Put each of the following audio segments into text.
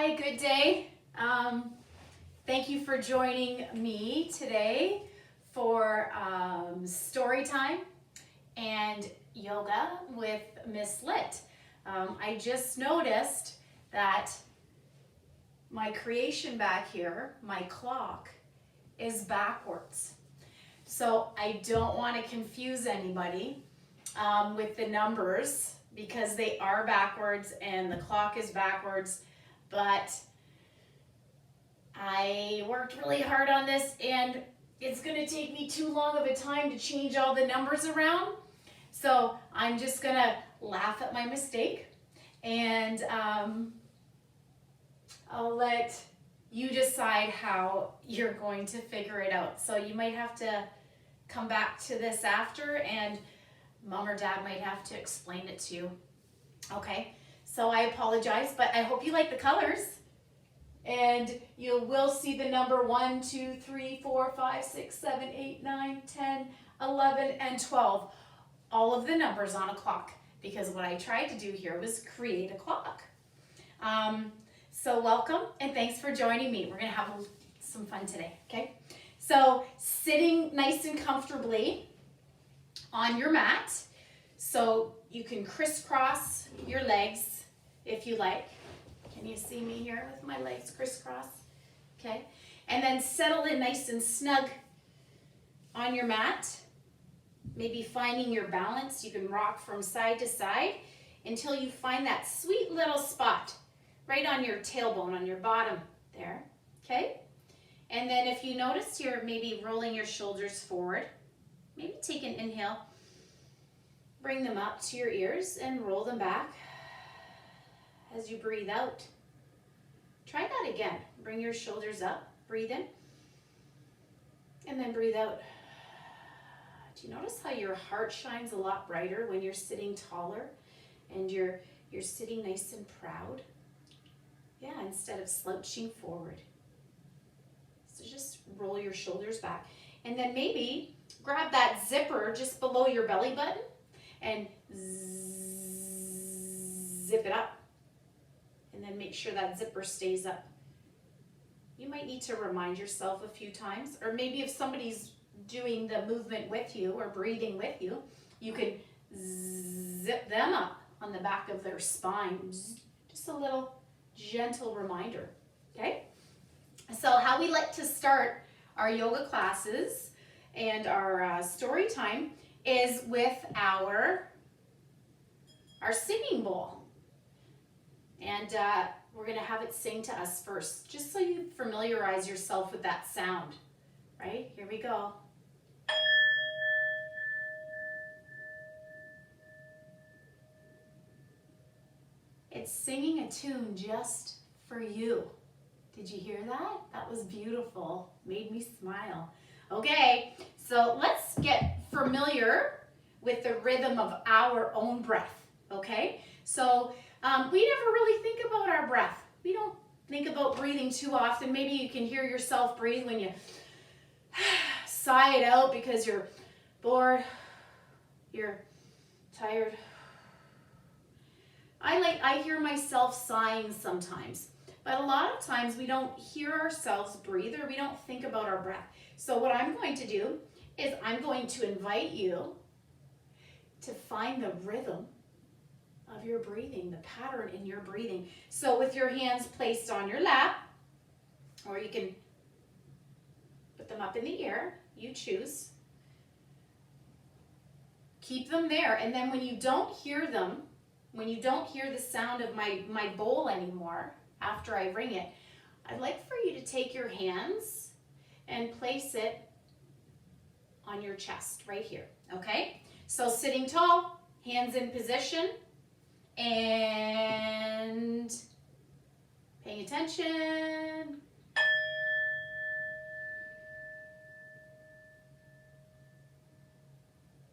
Hi, good day. Thank you for joining me today for story time and yoga with Miss Lit. I just noticed that my creation back here, my clock, is backwards. So I don't want to confuse anybody with the numbers because they are backwards and the clock is backwards. But I worked really hard on this and it's going to take me too long of a time to change all the numbers around. So I'm just going to laugh at my mistake and I'll let you decide how you're going to figure it out. So you might have to come back to this after and Mom or Dad might have to explain it to you. Okay, so I apologize, but I hope you like the colors. And you will see the number 1, 2, 3, 4, 5, 6, 7, 8, 9, 10, 11, and 12. All of the numbers on a clock, because what I tried to do here was create a clock. So welcome and thanks for joining me. We're gonna have some fun today, okay? So sitting nice and comfortably on your mat. So you can crisscross your legs if you like. Can you see me here with my legs crisscross? Okay. And then settle in nice and snug on your mat. Maybe finding your balance. You can rock from side to side until you find that sweet little spot right on your tailbone, on your bottom there. Okay. And then if you notice you're maybe rolling your shoulders forward, maybe take an inhale. Bring them up to your ears and roll them back as you breathe out. Try that again. Bring your shoulders up, breathe in, and then breathe out. Do you notice how your heart shines a lot brighter when you're sitting taller and you're sitting nice and proud? Yeah, instead of slouching forward. So just roll your shoulders back. And then maybe grab that zipper just below your belly button and zip it up. And then make sure that zipper stays up. You might need to remind yourself a few times, or maybe if somebody's doing the movement with you or breathing with you, you can zip them up on the back of their spine. Just a little gentle reminder, okay? So how we like to start our yoga classes and our story time is with our singing bowl. And we're going to have it sing to us first, just so you familiarize yourself with that sound, right? Here we go. It's singing a tune just for you. Did you hear that? That was beautiful. Made me smile. Okay, so let's get familiar with the rhythm of our own breath, okay? So we never really think about our breath. We don't think about breathing too often. Maybe you can hear yourself breathe when you sigh it out because you're bored, you're tired. I hear myself sighing sometimes, but a lot of times we don't hear ourselves breathe or we don't think about our breath. So what I'm going to do is I'm going to invite you to find the rhythm of your breathing, the pattern in your breathing. So with your hands placed on your lap, or you can put them up in the air, you choose. Keep them there, and then when you don't hear them, when you don't hear the sound of my bowl anymore, after I ring it, I'd like for you to take your hands and place it on your chest, right here, okay? So sitting tall, hands in position, and paying attention.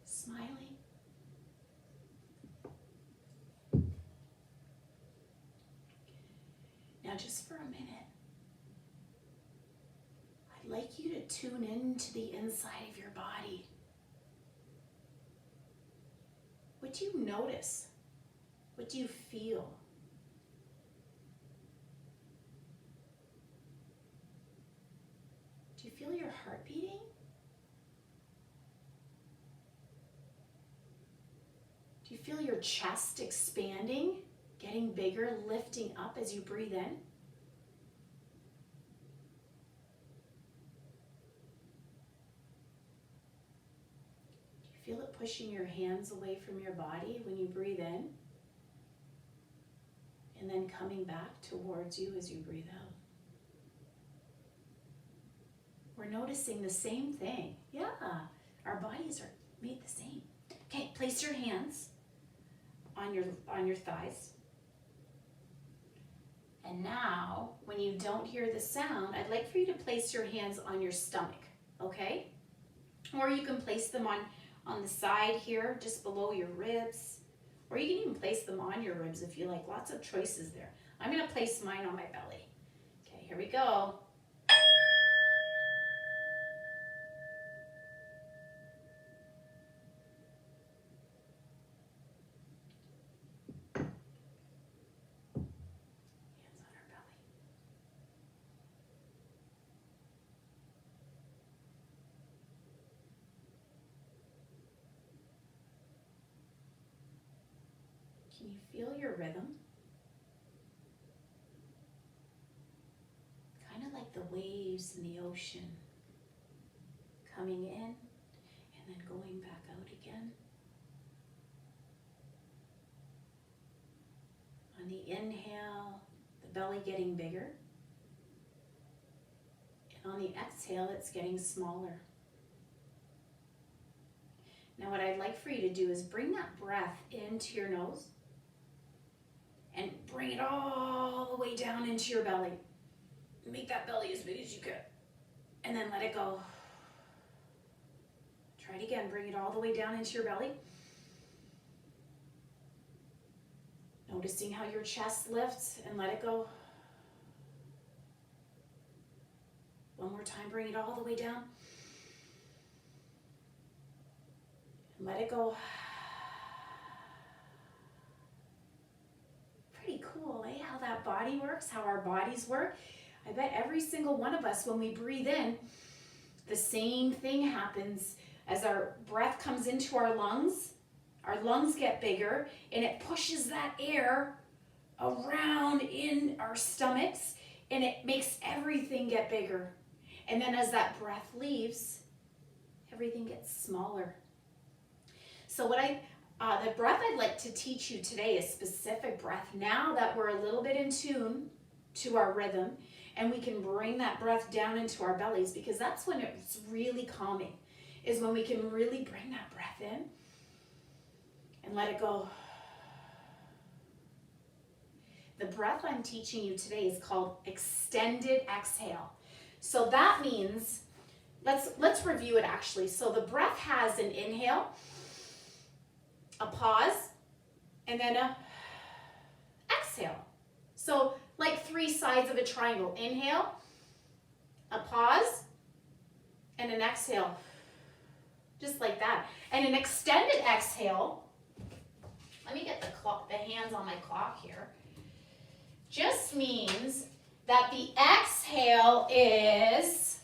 Smiling. Now just for a minute, I'd like you to tune into the inside of your body. What do you notice? What do you feel? chest expanding, getting bigger, lifting up as you breathe in? Feel it pushing your hands away from your body when you breathe in, and then coming back towards you as you breathe out. We're noticing the same thing. Yeah, our bodies are made the same. Okay, place your hands on your thighs. And now, when you don't hear the sound, I'd like for you to place your hands on your stomach, okay? Or you can place them on the side here, just below your ribs. Or you can even place them on your ribs if you like. Lots of choices there. I'm gonna place mine on my belly. Okay, here we go. Hands on our belly. Can you feel your rhythm? Kind of like the waves in the ocean, coming in and then going back out again. On the inhale, the belly getting bigger. And on the exhale, it's getting smaller. Now what I'd like for you to do is bring that breath into your nose and bring it all the way down into your belly. Make that belly as big as you can. And then let it go. Try it again. Bring it all the way down into your belly. Noticing how your chest lifts, and let it go. One more time. Bring it all the way down. And let it go. Pretty cool, eh? How that body works, how our bodies work. I bet every single one of us, when we breathe in, the same thing happens. As our breath comes into our lungs get bigger, and it pushes that air around in our stomachs, and it makes everything get bigger. And then as that breath leaves, everything gets smaller. So the breath I'd like to teach you today is specific breath. Now that we're a little bit in tune to our rhythm, and we can bring that breath down into our bellies, because that's when it's really calming, is when we can really bring that breath in and let it go. The breath I'm teaching you today is called extended exhale. So that means, let's review it actually. So the breath has an inhale, a pause, and then a exhale. So like three sides of a triangle. Inhale, a pause, and an exhale. Just like that. And an extended exhale, let me get the hands on my clock here, just means that the exhale is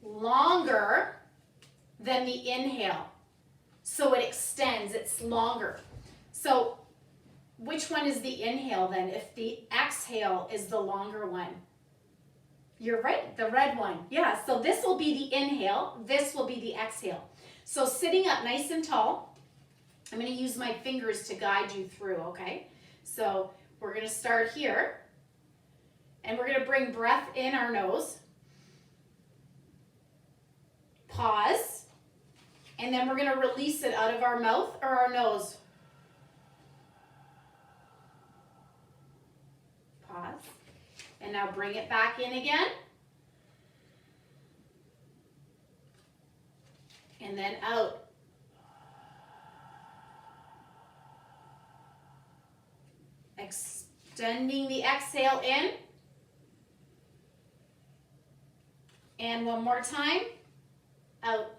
longer than the inhale. So it extends, it's longer. So which one is the inhale then, if the exhale is the longer one? You're right, the red one. Yeah, so this will be the inhale, this will be the exhale. So sitting up nice and tall, I'm going to use my fingers to guide you through, okay? So we're going to start here, and we're going to bring breath in our nose, pause, and then we're going to release it out of our mouth or our nose. Pause. And now bring it back in again. And then out. Extending the exhale in. And one more time. Out.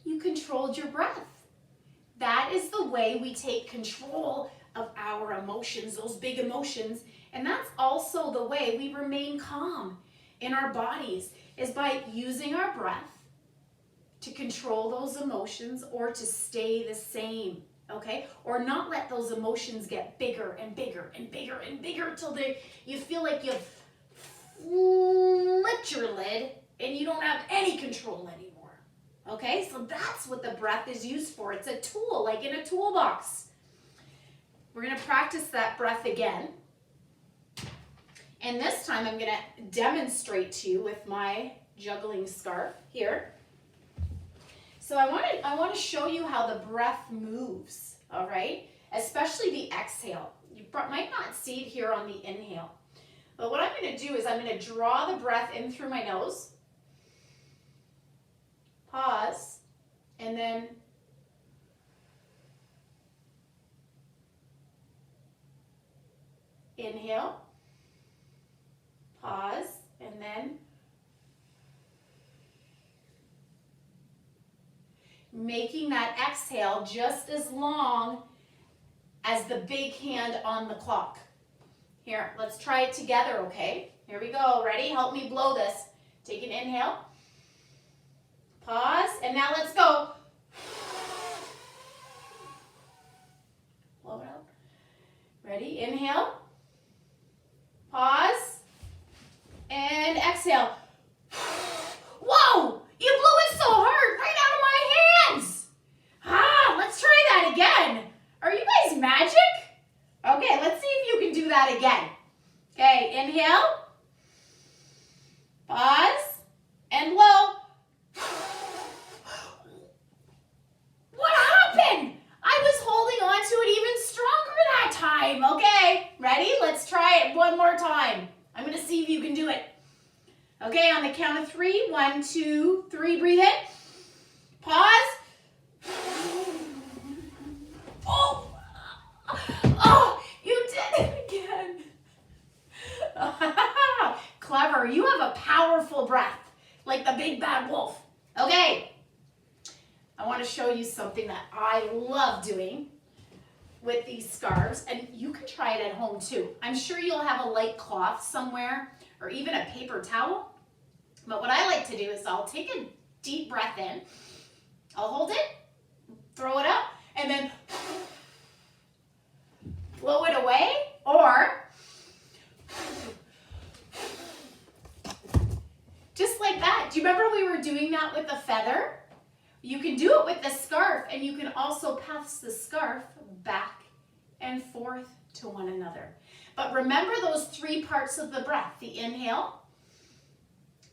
You controlled your breath. That is the way we take control of our emotions, those big emotions. And that's also the way we remain calm in our bodies is by using our breath to control those emotions or to stay the same, okay? Or not let those emotions get bigger and bigger and bigger and bigger until you feel like you've flipped your lid and you don't have any control anymore, okay? So that's what the breath is used for. It's a tool, like in a toolbox. We're gonna practice that breath again. And this time I'm gonna demonstrate to you with my juggling scarf here. So I want to show you how the breath moves, all right? Especially the exhale. You might not see it here on the inhale. But what I'm going to do is I'm going to draw the breath in through my nose, pause, and then inhale, pause, and then making that exhale just as long as the big hand on the clock. Here, let's try it together, okay? Here we go. Ready? Help me blow this. Take an inhale. Pause, and now let's go. Blow it out. Ready? Inhale. Pause. And exhale. Whoa! You blew it so hard, right out of my hands. Let's try that again. Are you guys magic? Okay, let's see if you can do that again. Okay, inhale. Pause. And blow. What happened? I was holding on to it even stronger that time. Okay, ready? Let's try it one more time. I'm going to see if you can do it. Okay, on the count of 3. 1, 2, 3. Breathe in. Pause. Oh, you did it again. Clever. You have a powerful breath, like the big bad wolf. Okay, I want to show you something that I love doing with these scarves, and you can try it at home too. I'm sure you'll have a light cloth somewhere or even a paper towel. But what I like to do is I'll take a deep breath in, I'll hold it, throw it up, and then blow it away, or just like that. Do you remember we were doing that with the feather? You can do it with the scarf, and you can also pass the scarf back and forth to one another. But remember those 3 parts of the breath. The inhale,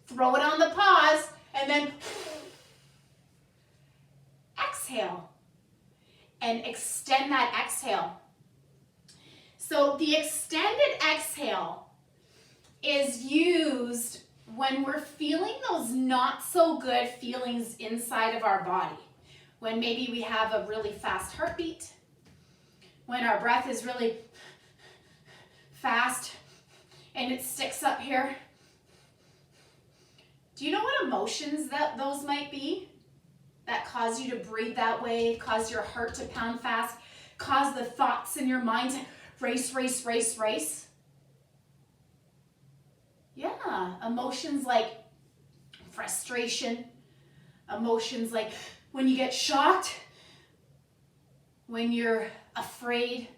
throw it on the pause, and then exhale. And extend that exhale. So the extended exhale is used when we're feeling those not so good feelings inside of our body. When maybe we have a really fast heartbeat, when our breath is really fast and it sticks up here. Do you know what emotions those might be that cause you to breathe that way, cause your heart to pound fast, cause the thoughts in your mind to race, race, race, race? Yeah, emotions like frustration, emotions like when you get shocked, when you're afraid,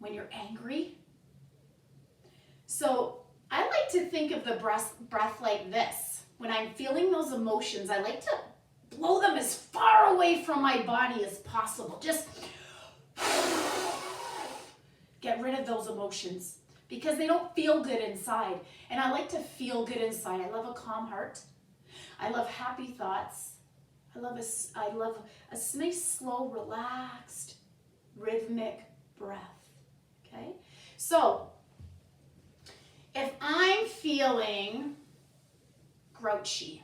when you're angry. So I like to think of the breath like this. When I'm feeling those emotions, I like to blow them as far away from my body as possible. Just get rid of those emotions because they don't feel good inside. And I like to feel good inside. I love a calm heart. I love happy thoughts. I love a nice, slow, relaxed, rhythmic breath. Okay? So, if I'm feeling grouchy,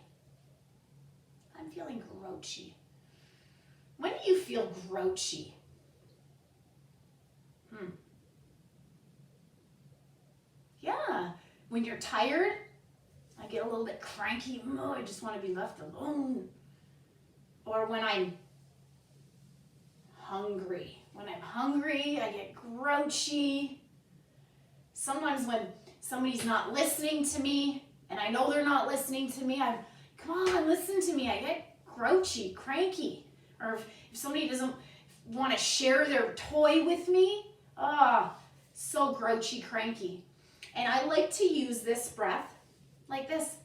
when do you feel grouchy? Yeah, when you're tired, I get a little bit cranky. Oh, I just want to be left alone. Or when I'm hungry. When I'm hungry, I get grouchy. Sometimes when somebody's not listening to me, and I know they're not listening to me, come on, listen to me. I get grouchy, cranky. Or if somebody doesn't want to share their toy with me, so grouchy, cranky. And I like to use this breath like this.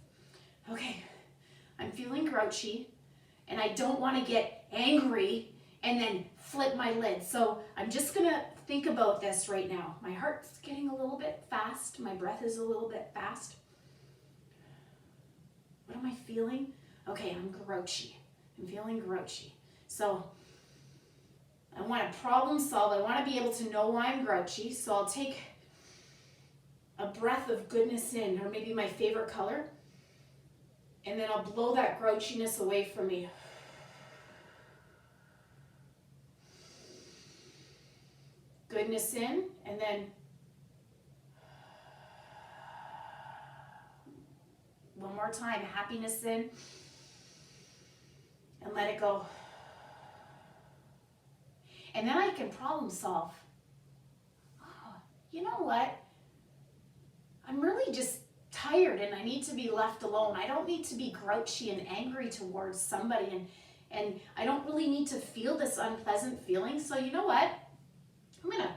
Okay, I'm feeling grouchy, and I don't want to get angry and then flip my lid. So I'm just gonna think about this right now. My heart's getting a little bit fast. My breath is a little bit fast. What am I feeling? Okay, I'm grouchy. I'm feeling grouchy. So I want to problem solve. I want to be able to know why I'm grouchy. So I'll take a breath of goodness in, or maybe my favorite color, and then I'll blow that grouchiness away from me. Goodness in, and then one more time, happiness in, and let it go. And then I can problem solve. Oh, you know what? I'm really just tired and I need to be left alone. I don't need to be grouchy and angry towards somebody, and I don't really need to feel this unpleasant feeling. So you know what? I'm gonna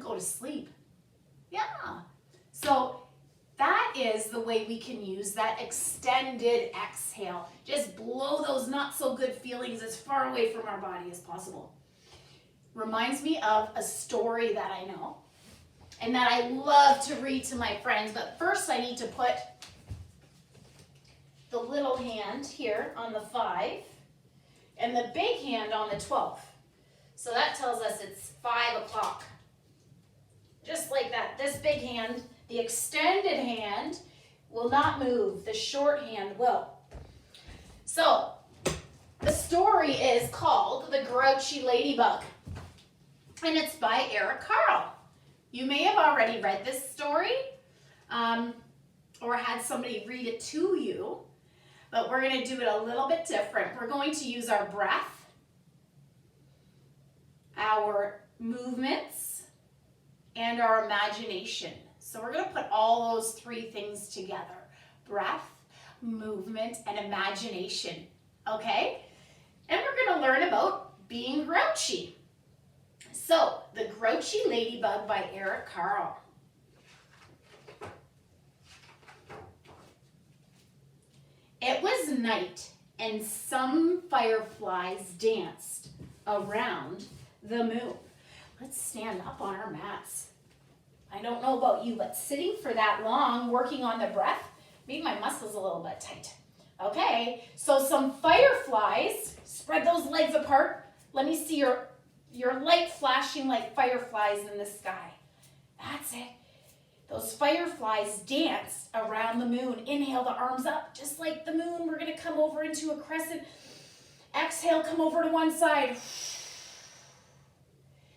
go to sleep. Yeah. So that is the way we can use that extended exhale. Just blow those not so good feelings as far away from our body as possible. Reminds me of a story that I know and that I love to read to my friends. But first I need to put the little hand here on the 5 and the big hand on the 12. So that tells us it's 5 o'clock. Just like that. This big hand, the extended hand, will not move. The short hand will. So the story is called The Grouchy Ladybug, and it's by Carle. You may have already read this story or had somebody read it to you, but we're going to do it a little bit different. We're going to use our breath, our movements, and our imagination. So we're going to put all those 3 things together. Breath, movement, and imagination. Okay? And we're going to learn about being grouchy. So, The Grouchy Ladybug by Carle. It was night, and some fireflies danced around the moon. Let's stand up on our mats. I don't know about you, but sitting for that long, working on the breath, made my muscles a little bit tight. Okay, so some fireflies, spread those legs apart. Let me see your light flashing like fireflies in the sky. That's it. Those fireflies danced around the moon. Inhale the arms up, just like the moon. We're going to come over into a crescent. Exhale, come over to one side.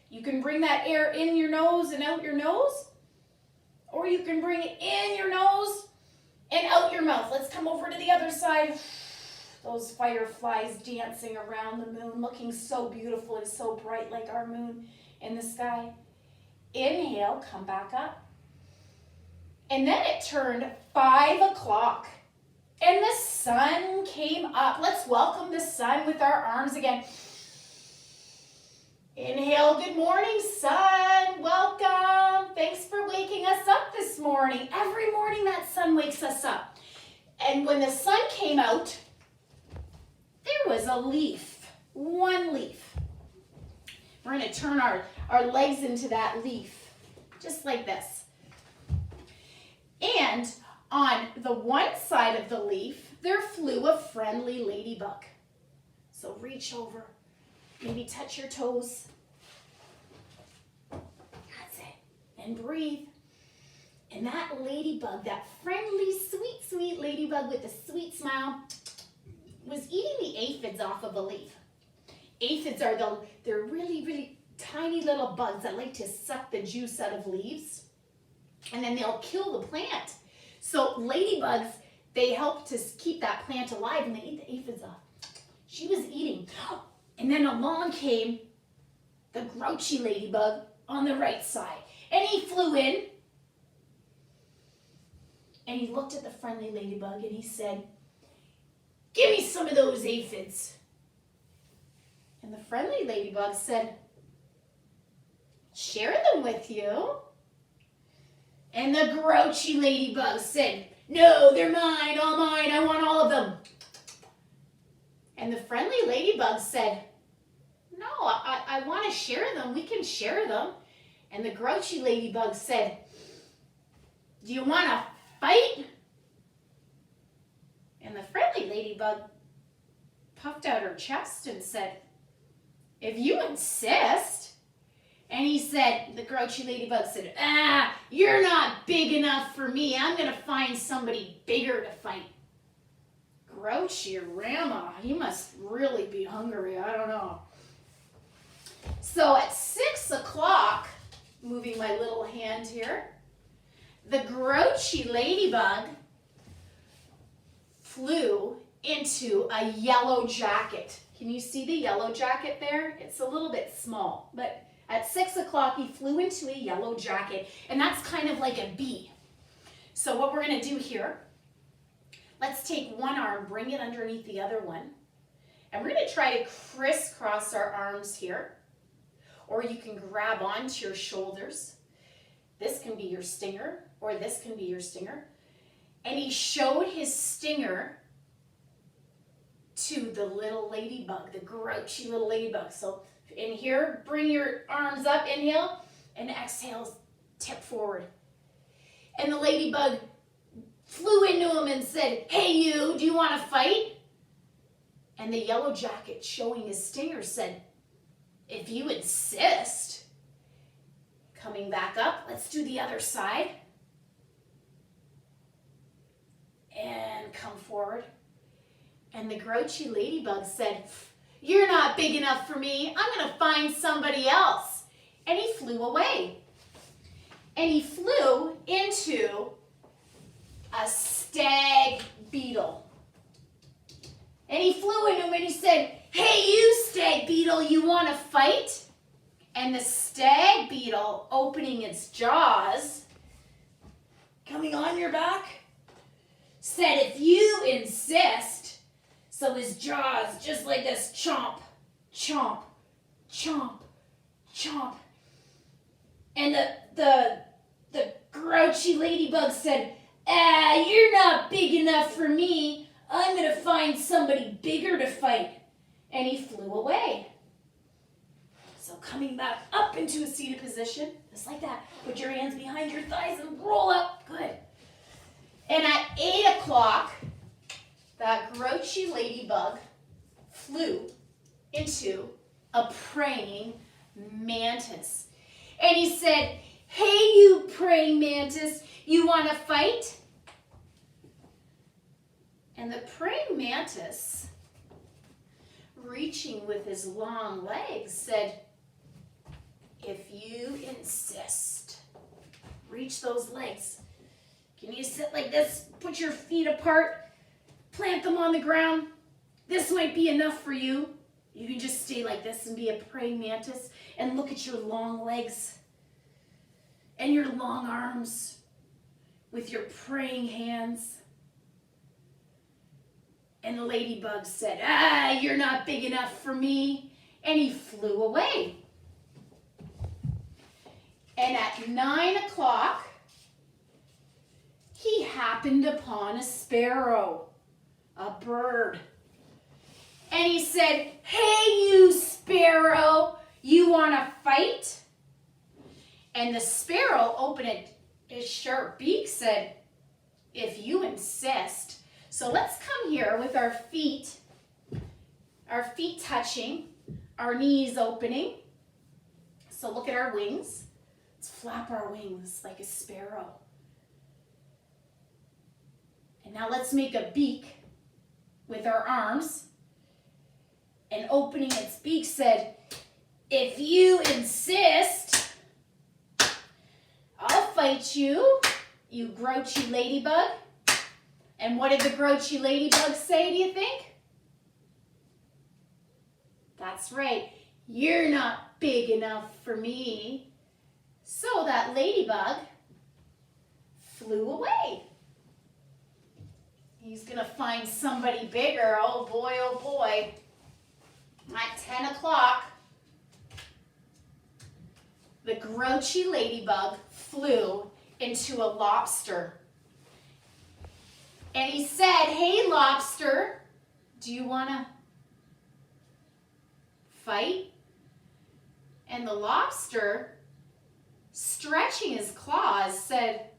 You can bring that air in your nose and out your nose, or you can bring it in your nose and out your mouth. Let's come over to the other side. Those fireflies dancing around the moon, looking so beautiful and so bright like our moon in the sky. Inhale, come back up. And then it turned 5 o'clock and the sun came up. Let's welcome the sun with our arms again. Inhale, good morning, sun. Welcome. Thanks for waking us up this morning. Every morning that sun wakes us up. And when the sun came out, there was a leaf, one leaf. We're going to turn our legs into that leaf, just like this. And on the one side of the leaf, there flew a friendly ladybug. So reach over, maybe touch your toes. That's it. And breathe. And that ladybug, that friendly, sweet, sweet ladybug with a sweet smile, was eating the aphids off of a leaf. Aphids are they're really, really tiny little bugs that like to suck the juice out of leaves, and then they'll kill the plant. So ladybugs, they help to keep that plant alive, and they eat the aphids off. She was eating, and then along came the grouchy ladybug on the right side. And he flew in. And he looked at the friendly ladybug and he said, "Give me some of those aphids." And the friendly ladybug said, "Share them with you." And the grouchy ladybug said, "No, they're mine, all mine, I want all of them." And the friendly ladybug said, "No, I want to share them, we can share them." And the grouchy ladybug said, "Do you want to fight?" And the friendly ladybug puffed out her chest and said, "If you insist." And he said, the grouchy ladybug said, "You're not big enough for me. I'm going to find somebody bigger to fight." Grouchy Rama, he must really be hungry. I don't know. So at 6 o'clock, moving my little hand here, the grouchy ladybug flew into a yellow jacket. Can you see the yellow jacket there? It's a little bit small, but at 6 o'clock, he flew into a yellow jacket, and that's kind of like a bee. So what we're gonna do here, let's take one arm, bring it underneath the other one, and we're gonna try to crisscross our arms here, or you can grab onto your shoulders. This can be your stinger, or this can be your stinger. And he showed his stinger to the little ladybug, the grouchy little ladybug. So in here, bring your arms up, inhale, and exhale, tip forward. And the ladybug flew into him and said, "Hey you, do you want to fight?" And the yellow jacket, showing his stinger, said, "If you insist." Coming back up, let's do the other side. And come forward. And the grouchy ladybug said, "You're not big enough for me. I'm going to find somebody else." And he flew away. And he flew into a stag beetle. And he flew into him and he said, "Hey you stag beetle, you want to fight?" And the stag beetle, opening its jaws, coming on your back, said, "If you insist." So his jaws, just like this, chomp, chomp, chomp, chomp. And the grouchy ladybug said, "You're not big enough for me. I'm going to find somebody bigger to fight." And he flew away. So coming back up into a seated position, just like that. Put your hands behind your thighs and roll up. Good. And at 8 o'clock, that grouchy ladybug flew into a praying mantis. And he said, "Hey you praying mantis, you want to fight?" And the praying mantis, reaching with his long legs, said, "If you insist." Reach those legs. Can you sit like this? Put your feet apart. Plant them on the ground. This might be enough for you. You can just stay like this and be a praying mantis and look at your long legs and your long arms with your praying hands. And the ladybug said, "You're not big enough for me." And he flew away. And at 9 o'clock, he happened upon a sparrow, a bird. And he said, "Hey you sparrow, you want to fight?" And the sparrow, opening his sharp beak, said, "If you insist." So let's come here with our feet touching, our knees opening. So look at our wings. Let's flap our wings like a sparrow. And now let's make a beak with our arms. And opening its beak said, "If you insist, I'll fight you, you grouchy ladybug." And what did the grouchy ladybug say, do you think? That's right. "You're not big enough for me." So that ladybug flew away. He's gonna find somebody bigger. Oh boy, oh boy. At 10 o'clock, the Grouchy Ladybug flew into a lobster. And he said, "Hey, lobster, do you wanna fight?" And the lobster, stretching his claws, said,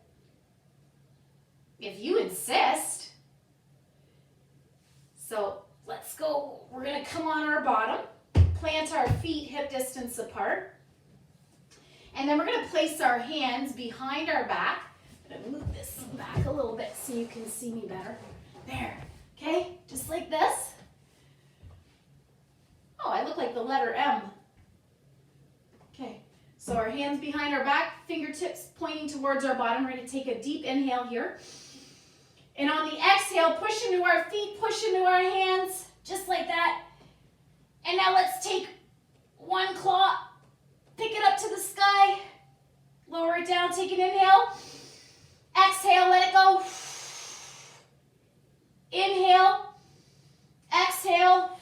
"If you insist." So let's go. We're gonna come on our bottom, plant our feet hip distance apart, and then we're gonna place our hands behind our back. I'm gonna move this back a little bit so you can see me better. There, okay, just like this. Oh, I look like the letter M. Okay, so our hands behind our back, fingertips pointing towards our bottom. We're gonna take a deep inhale here. And on the exhale, push into our feet, push into our hands, just like that. And now let's take one claw, pick it up to the sky, lower it down, take an inhale. Exhale, let it go. Inhale, exhale.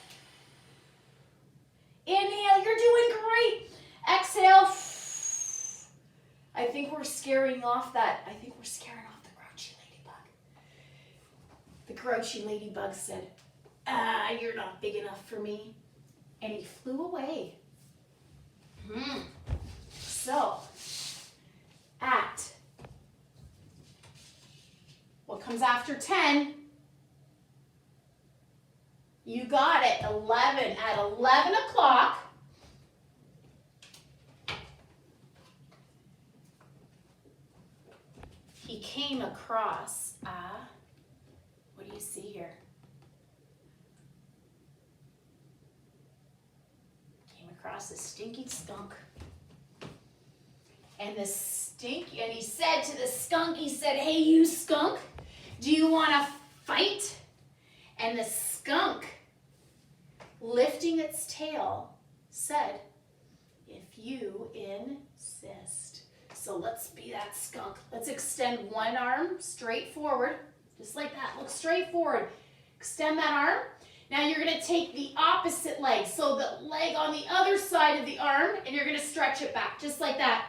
Inhale, you're doing great. Exhale. I think we're scaring off the Grouchy Ladybug. The Grouchy Ladybug said, "You're not big enough for me." And he flew away. So, at what comes after 10, you got it, 11. At 11 o'clock, he came across, what do you see here? Came across a stinky skunk. And he said to the skunk, he said, "Hey, you skunk, do you want to fight?" And the skunk, lifting its tail, said, "If you insist." So let's be that skunk. Let's extend one arm straight forward, just like that. Look straight forward. Extend that arm. Now you're going to take the opposite leg, so the leg on the other side of the arm, and you're going to stretch it back, just like that.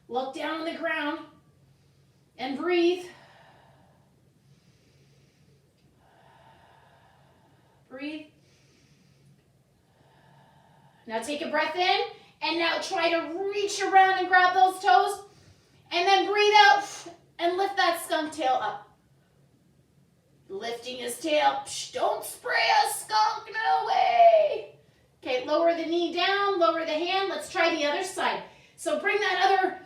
Look down on the ground and breathe. Breathe. Now take a breath in, and now try to reach around and grab those toes, and then breathe out and lift that skunk tail up. Lifting his tail. Don't spray a skunk, no way. Okay, lower the knee down, lower the hand. Let's try the other side. So bring that other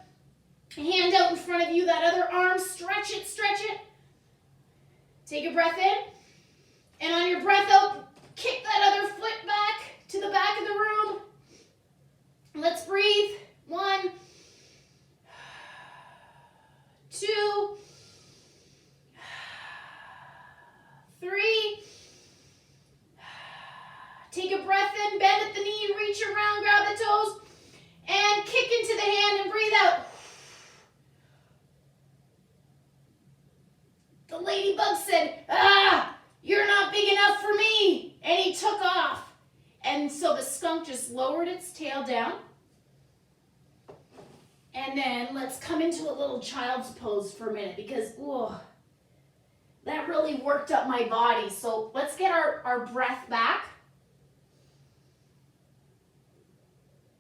hand out in front of you, that other arm, stretch it, stretch it. Take a breath in, and on your breath out, kick that other foot back to the back of the room. Let's breathe. 1, 2, 3. Take a breath in, bend at the knee, reach around, grab the toes, and kick into the hand and breathe out. The ladybug said, "You're not big enough for me." And he took off. And so the skunk just lowered its tail down. And then let's come into a little child's pose for a minute, because that really worked up my body. So let's get our breath back.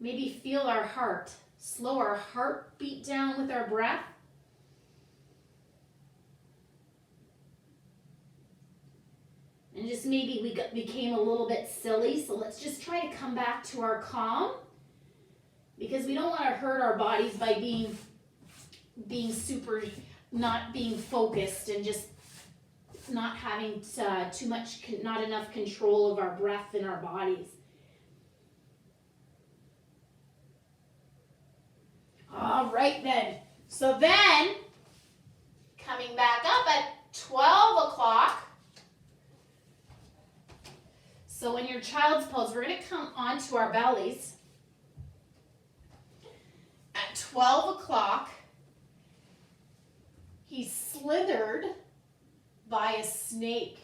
Maybe feel our heart. Slow our heartbeat down with our breath. And just maybe we became a little bit silly, so let's just try to come back to our calm, because we don't want to hurt our bodies by being super, not being focused and just not having not enough control of our breath in our bodies. All right then. So then, coming back up at 12 o'clock, so in your child's pose, we're going to come onto our bellies. At 12 o'clock, he slithered by a snake.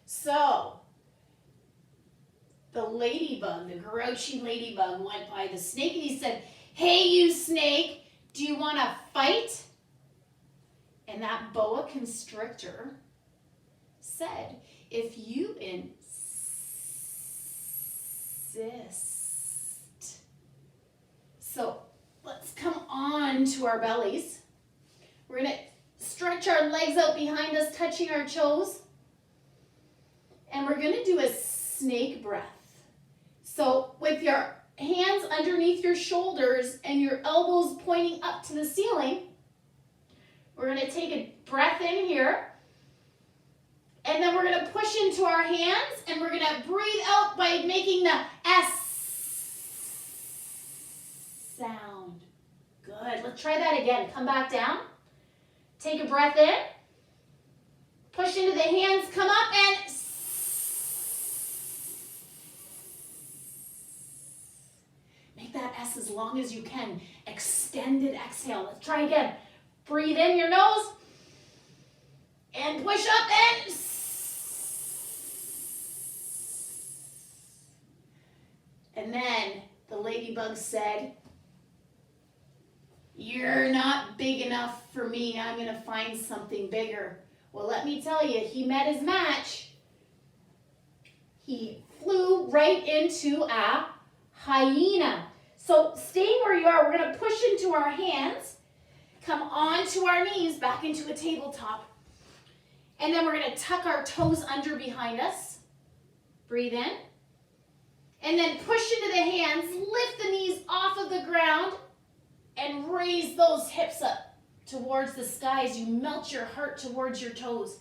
So the ladybug, the Grouchy Ladybug, went by the snake and he said, "Hey, you snake, do you want to fight?" And that boa constrictor said, "If you insist." So let's come on to our bellies. We're going to stretch our legs out behind us, touching our toes. And we're going to do a snake breath. So with your hands underneath your shoulders and your elbows pointing up to the ceiling, we're going to take a breath in here. And then we're going to push into our hands and we're going to breathe out by making the S sound. Good. Let's try that again. Come back down. Take a breath in. Push into the hands. Come up and make that S as long as you can. Extended exhale. Let's try again. Breathe in your nose. And push up and then the ladybug said, "You're not big enough for me. I'm going to find something bigger." Well, let me tell you, he met his match. He flew right into a hyena. So staying where you are, we're going to push into our hands, come onto our knees, back into a tabletop. And then we're going to tuck our toes under behind us. Breathe in. And then push into the hands, lift the knees off of the ground, and raise those hips up towards the sky as you melt your heart towards your toes.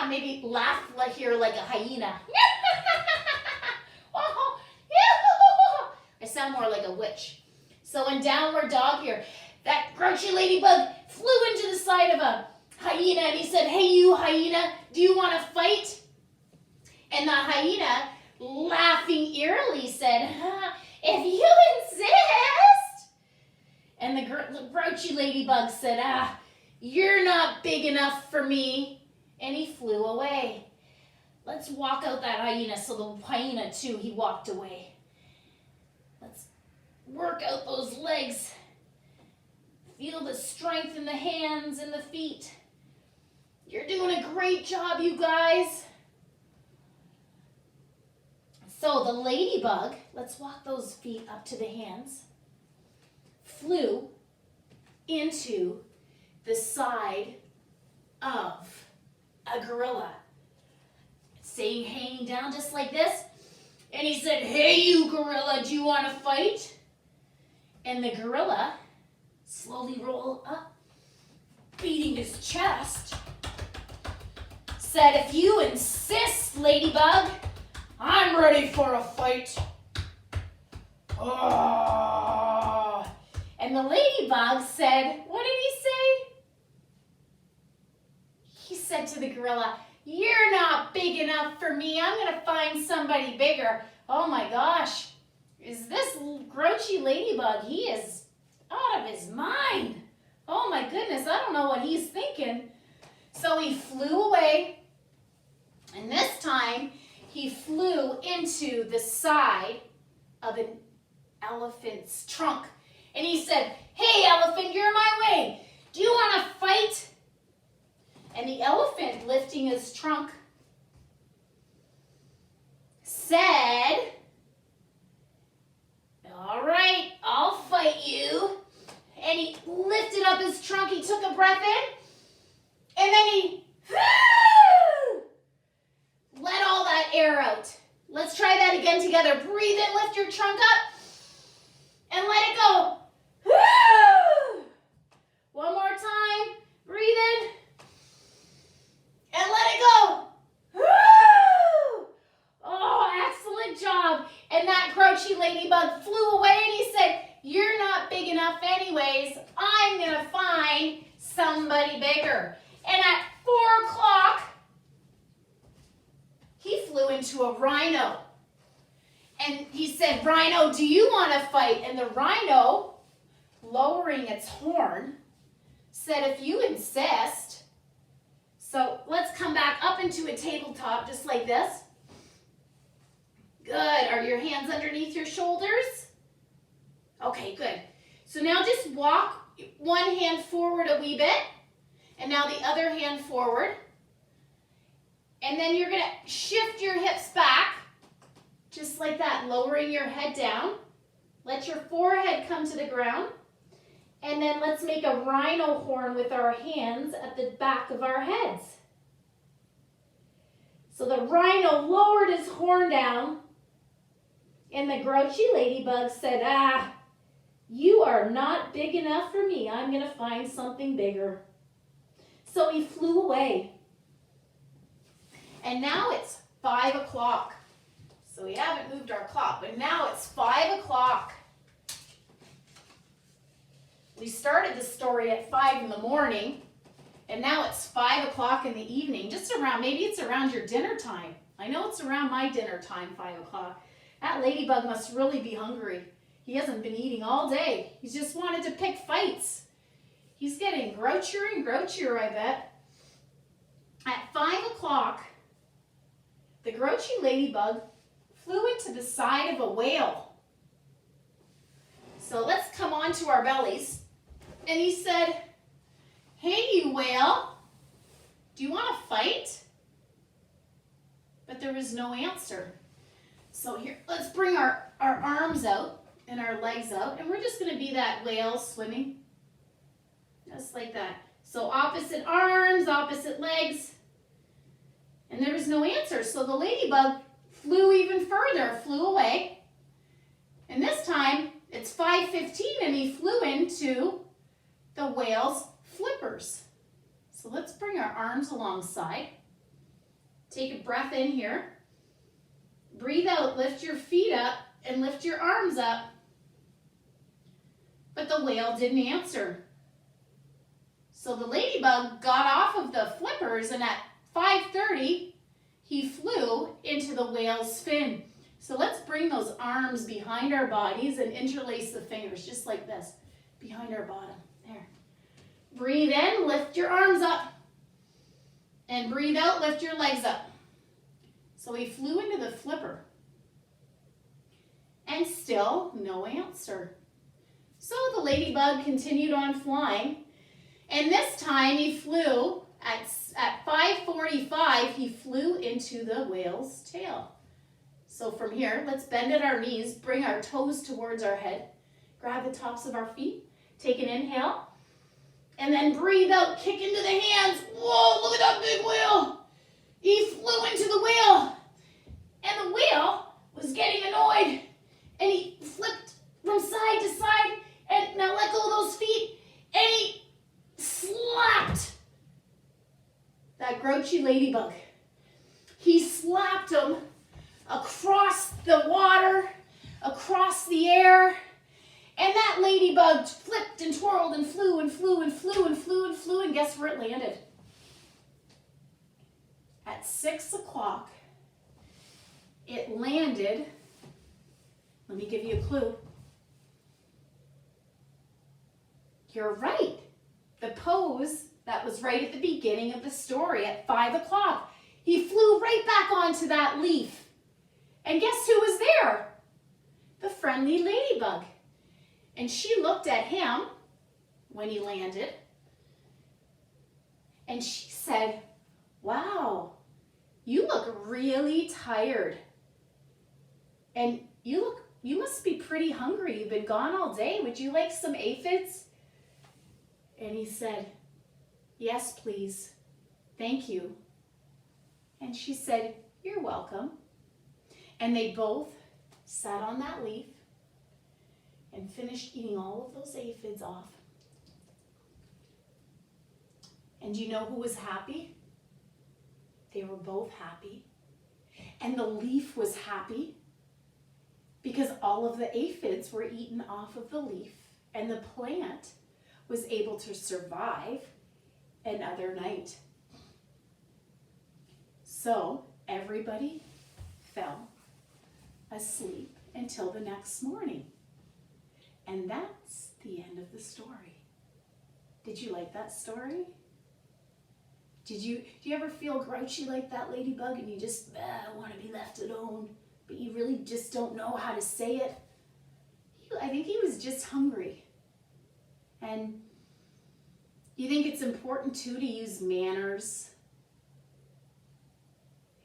Maybe laugh here like a hyena. I sound more like a witch. So in downward dog here, that Grouchy Ladybug flew into the side of a hyena and he said, "Hey, you hyena, do you want to fight?" And the hyena, laughing eerily, said, "If you insist." And the Grouchy Ladybug said, "You're not big enough for me." And he flew away. Let's walk out that hyena. So the hyena too, he walked away. Let's work out those legs. Feel the strength in the hands and the feet. You're doing a great job, you guys. So the ladybug, let's walk those feet up to the hands, flew into the side of a gorilla, staying hanging down just like this. And he said, "Hey, you gorilla, do you want to fight?" And the gorilla slowly rolled up, beating his chest, said, "If you insist, ladybug, I'm ready for a fight." Oh. And the ladybug said, what did he say? He said to the gorilla, "You're not big enough for me. I'm going to find somebody bigger." Oh my gosh. Is this Grouchy Ladybug? He is out of his mind. Oh my goodness. I don't know what he's thinking. So he flew away. And this time, he flew into the side of an elephant's trunk. And he said, "Hey, elephant, you're my way. Do you want to fight?" And the elephant, lifting his trunk, said, "All right, I'll fight you." And he lifted up his trunk. He took a breath in. And then he let all that air out. Let's try that again together. Breathe in, lift your trunk up, and let it go. One more time. Breathe in, and let it go. Oh, excellent job. And that Grouchy Ladybug flew away, and he said, "You're not big enough anyways. I'm going to find somebody bigger." And at 4 o'clock, he flew into a rhino. And he said, "Rhino, do you want to fight?" And the rhino lowering its horn, said, if you insist. So let's come back up into a tabletop just like this. Good. Are your hands underneath your shoulders? Okay, good. So now just walk one hand forward a wee bit, and now the other hand forward. And then you're going to shift your hips back, just like that, lowering your head down. Let your forehead come to the ground. And then let's make a rhino horn with our hands at the back of our heads. So the rhino lowered his horn down, and the Grouchy Ladybug said, you are not big enough for me. I'm going to find something bigger. So he flew away. And now it's 5 o'clock. So we haven't moved our clock, but now it's 5 o'clock. We started the story at 5 in the morning, and now it's 5 o'clock in the evening, just around, maybe it's around your dinner time. I know it's around my dinner time, 5 o'clock. That ladybug must really be hungry. He hasn't been eating all day. He's just wanted to pick fights. He's getting grouchier and grouchier, I bet. At 5 o'clock, the Grouchy Ladybug flew into the side of a whale. So let's come onto our bellies. And he said, hey, you whale, do you want to fight? But there was no answer. So here, let's bring our arms out and our legs out, and we're just going to be that whale swimming. Just like that. So opposite arms, opposite legs. And there was no answer. So the ladybug flew even further, flew away. And this time, it's 5:15, and he flew into the whale's flippers. So let's bring our arms alongside. Take a breath in here. Breathe out, lift your feet up, and lift your arms up. But the whale didn't answer. So the ladybug got off of the flippers, and at 5:30, he flew into the whale's fin. So let's bring those arms behind our bodies and interlace the fingers, just like this, behind our bottom. There. Breathe in, lift your arms up. And breathe out, lift your legs up. So he flew into the flipper. And still no answer. So the ladybug continued on flying. And this time he flew, at 5:45, he flew into the whale's tail. So from here, let's bend at our knees, bring our toes towards our head, grab the tops of our feet, take an inhale, and then breathe out, kick into the hands. Whoa, look at that big whale. He flew into the whale, and the whale was getting annoyed, and he flipped from side to side, and now let go of those feet, and he slapped that Grouchy Ladybug. He slapped him across the water, across the air, and that ladybug flipped and twirled and flew and flew and flew and flew and flew, and guess where it landed? At 6 o'clock, it landed, let me give you a clue. You're right. The pose that was right at the beginning of the story at 5 o'clock. He flew right back onto that leaf. And guess who was there? The friendly ladybug. And she looked at him when he landed. And she said, wow, you look really tired. And you must be pretty hungry. You've been gone all day. Would you like some aphids? And he said, yes, please. Thank you. And she said, you're welcome. And they both sat on that leaf and finished eating all of those aphids off. And you know who was happy? They were both happy. And the leaf was happy because all of the aphids were eaten off of the leaf, and the plant was able to survive another night. So everybody fell asleep until the next morning. And that's the end of the story. Did you like that story? Do you ever feel grouchy like that ladybug and you just want to be left alone, but you really just don't know how to say it? I think he was just hungry. And you think it's important too to use manners?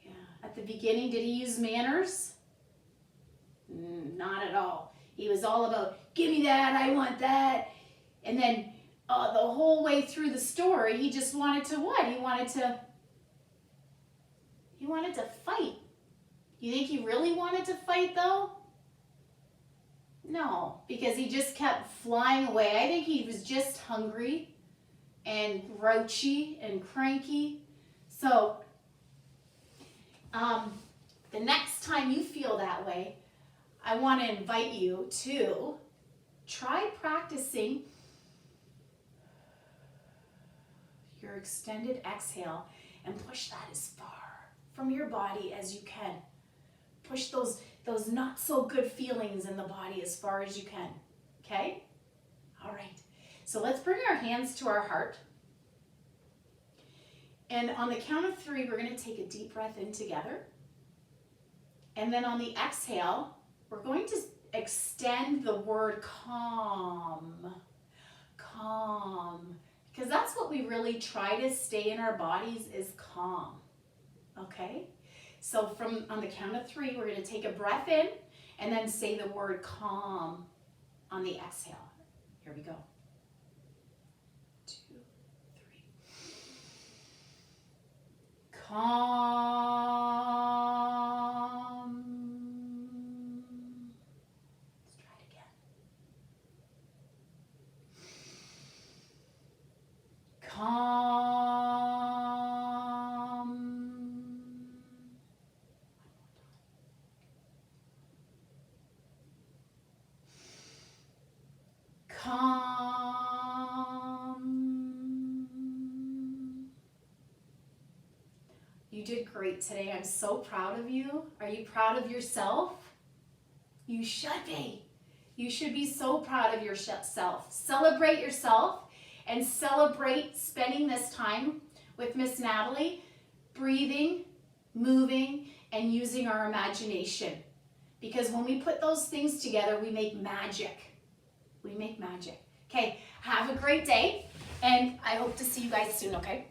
Yeah. At the beginning, did he use manners? Not at all. He was all about, give me that, I want that. And then the whole way through the story, he just wanted to what? He wanted to fight. You think he really wanted to fight though? No, because he just kept flying away. I think he was just hungry and grouchy and cranky. So the next time you feel that way, I want to invite you to try practicing your extended exhale and push that as far from your body as you can. Push those not so good feelings in the body as far as you can, okay? All right, so let's bring our hands to our heart. And on the count of 3, we're gonna take a deep breath in together. And then on the exhale, we're going to extend the word calm, calm. Because that's what we really try to stay in our bodies is calm, okay? So on the count of 3, we're gonna take a breath in and then say the word calm on the exhale. Here we go. 2, 3. Calm. Let's try it again. Calm. Calm. You did great today. I'm so proud of you. Are you proud of yourself? You should be. You should be so proud of yourself. Celebrate yourself and celebrate spending this time with Miss Natalie, breathing, moving, and using our imagination. Because when we put those things together, we make magic. We make magic. Okay, have a great day, and I hope to see you guys soon, okay?